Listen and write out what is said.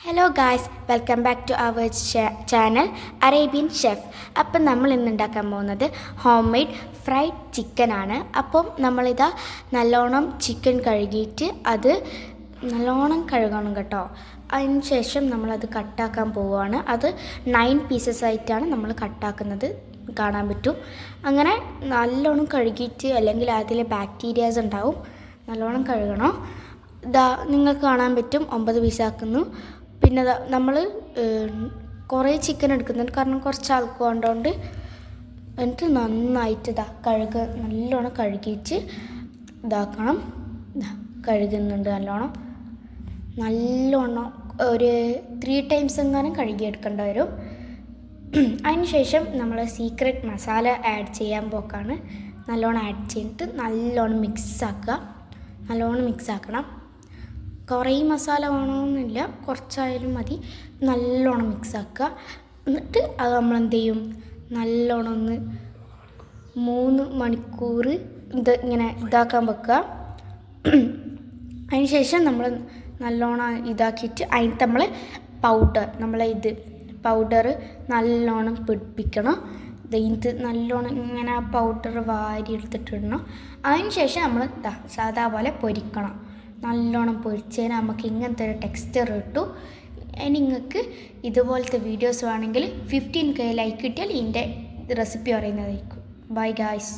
Hello guys, welcome back to our channel Arabian chef. അപ്പം നമ്മൾ ഇന്ന് ഉണ്ടാക്കാൻ പോകുന്നത് ഹോം മെയ്ഡ് ഫ്രൈഡ് ചിക്കനാണ്. അപ്പം നമ്മളിതാ നല്ലോണം ചിക്കൻ കഴുകിയിട്ട് അത് നല്ലോണം കഴുകണം കേട്ടോ. അതിന് ശേഷം നമ്മളത് കട്ടാക്കാൻ പോവുകയാണ്. അത് 9 പീസസ് ആയിട്ടാണ് നമ്മൾ കട്ടാക്കുന്നത്, കാണാൻ പറ്റും. അങ്ങനെ നല്ലോണം കഴുകിയിട്ട്, അല്ലെങ്കിൽ അതിൽ ബാക്ടീരിയാസ് ഉണ്ടാവും, നല്ലോണം കഴുകണം. ഇതാ നിങ്ങൾക്ക് കാണാൻ പറ്റും 9 പീസാക്കുന്നു. പിന്നെ നമ്മൾ കുറേ ചിക്കൻ എടുക്കുന്നുണ്ട്, കാരണം കുറച്ച് ആൾക്ക് കൊണ്ടുകൊണ്ട്. എന്നിട്ട് നന്നായിട്ട് നല്ലോണം കഴുകിയിട്ട് ഇതാക്കണം. കഴുകുന്നുണ്ട് നല്ലോണം ഒരു 3 ടൈംസ് എങ്ങാനും കഴുകിയെടുക്കേണ്ടി വരും. അതിന് ശേഷം നമ്മൾ സീക്രട്ട് മസാല ആഡ് ചെയ്യാൻ പോക്കാണ്. നല്ലോണം ആഡ് ചെയ്തിട്ട് നല്ലോണം മിക്സ് ആക്കണം. കുറേ മസാല വേണമെന്നില്ല, കുറച്ചായാലും മതി. നല്ലോണം മിക്സ് ആക്കുക. എന്നിട്ട് അത് നമ്മൾ എന്ത് ചെയ്യും, നല്ലോണം ഒന്ന് 3 മണിക്കൂർ ഇങ്ങനെ ഇതാക്കാൻ വെക്കുക. അതിന് ശേഷം നമ്മൾ നല്ലോണം ഇതാക്കിയിട്ട് അതിന് നമ്മൾ പൗഡർ നല്ലോണം പിടിപ്പിക്കണം. ഇത് നല്ലോണം ഇങ്ങനെ പൗഡർ വാരി എടുത്തിട്ടിടണം. അതിന് ശേഷം നമ്മൾ സാധാ പോലെ പൊരിക്കണം. നല്ലോണം പൊരിച്ചതിന് നമുക്ക് ഇങ്ങനത്തെ ഒരു ടെക്സ്ചർ കിട്ടും. നിങ്ങൾക്ക് ഇതുപോലത്തെ വീഡിയോസ് വേണമെങ്കിൽ 15K ലൈക്ക് കിട്ടിയാൽ ഇതിൻ്റെ റെസിപ്പി പറയുന്നതായിരിക്കും. Bye guys.